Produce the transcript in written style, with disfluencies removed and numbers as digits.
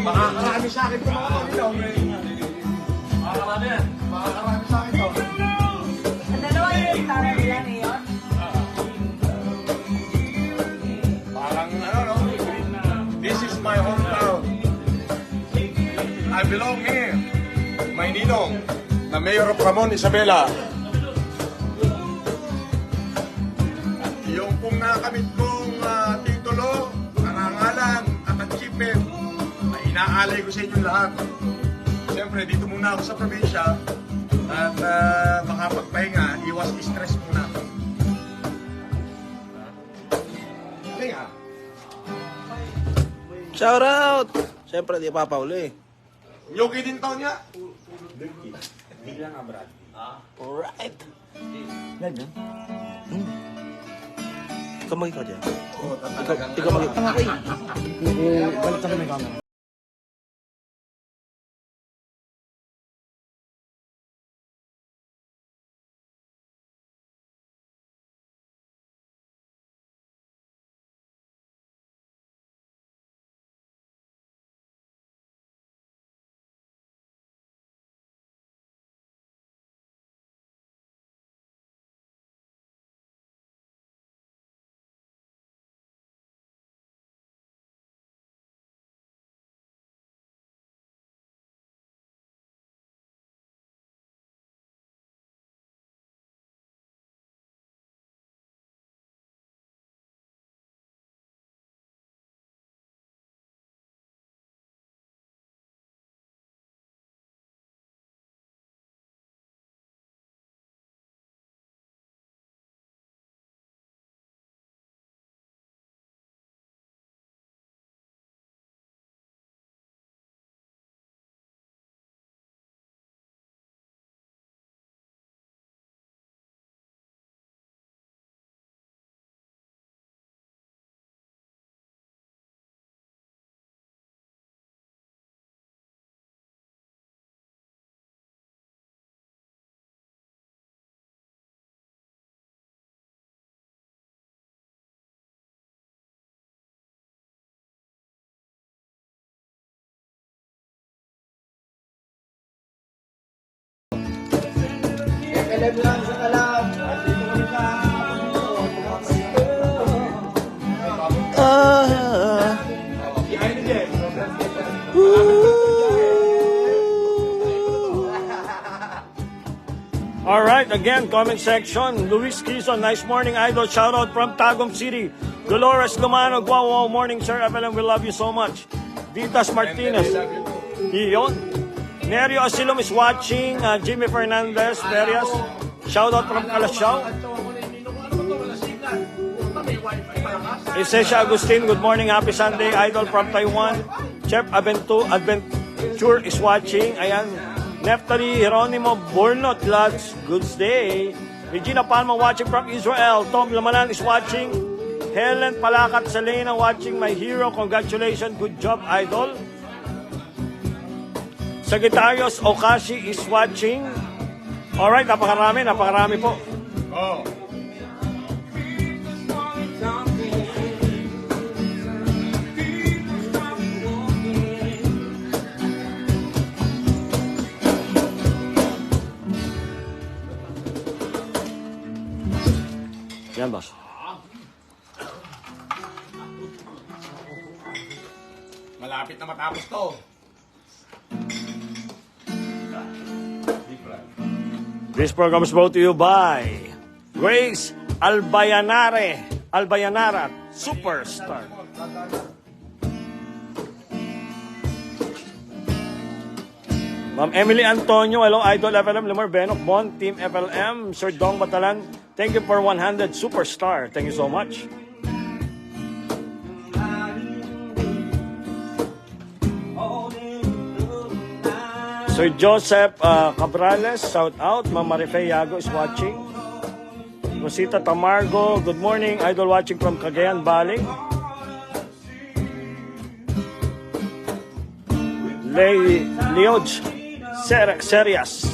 Makakarami sa akin itong mga kanila. Makakarami yan. Makakarami sa akin ito. Ang dalawa yung tara nila ngayon. Parang ano, no? This is my hometown. I belong here. My ninong, na Mayor of Ramon Isabela. Yung pong nakamit kong titulo, karangalan at achievement, ay inaalay ko sa inyong lahat. Siyempre, dito muna ako sa probinsya at makapagpahinga, iwas stress muna. Pahinga. Shout out! Siyempre, di papauli. Yogi din taon niya. Alright. Ikaw mag-ikaw dyan. Ikaw mag-ikaw. Balik sa may camera. Live lang sa kalab. Dito kami sa behind the jet. Alright, again, comment section. Luis Quezon, nice morning, idol. Shout out from Tagum City. Dolores Lumano, wow, morning, sir. FLM, we love you so much. Ditas Martinez. Iyon. Nerio Asilom is watching. Jimmy Fernandez, Perias. Shout out from Calasiao. Isesha Agustin, good morning, happy Sunday. Idol from Taiwan. Chef Adventure is watching. Ayan. Neftali Jeronimo Bornot, lads. Good day. Regina Palma watching from Israel. Tom Lamanan is watching. Helen Palakat Salena watching. My hero, congratulations. Good job, idol. Sagittarius Okashi is watching. Alright, napakarami po. Oh. Yan, boss. Malapit na matapos to. This program is brought to you by Grace Albayanara, Superstar. Ma'am Emily Antonio, hello, Idol FLM, Lemar Benok, Bon, Team FLM, Sir Dong Batalan, thank you for 100 Superstar. Thank you so much. Sir Joseph Cabrales, shout out. Ma'am Marife Yago is watching. Rosita Tamargo, good morning. Idol watching from Cagayan Valley. Leoj Serias.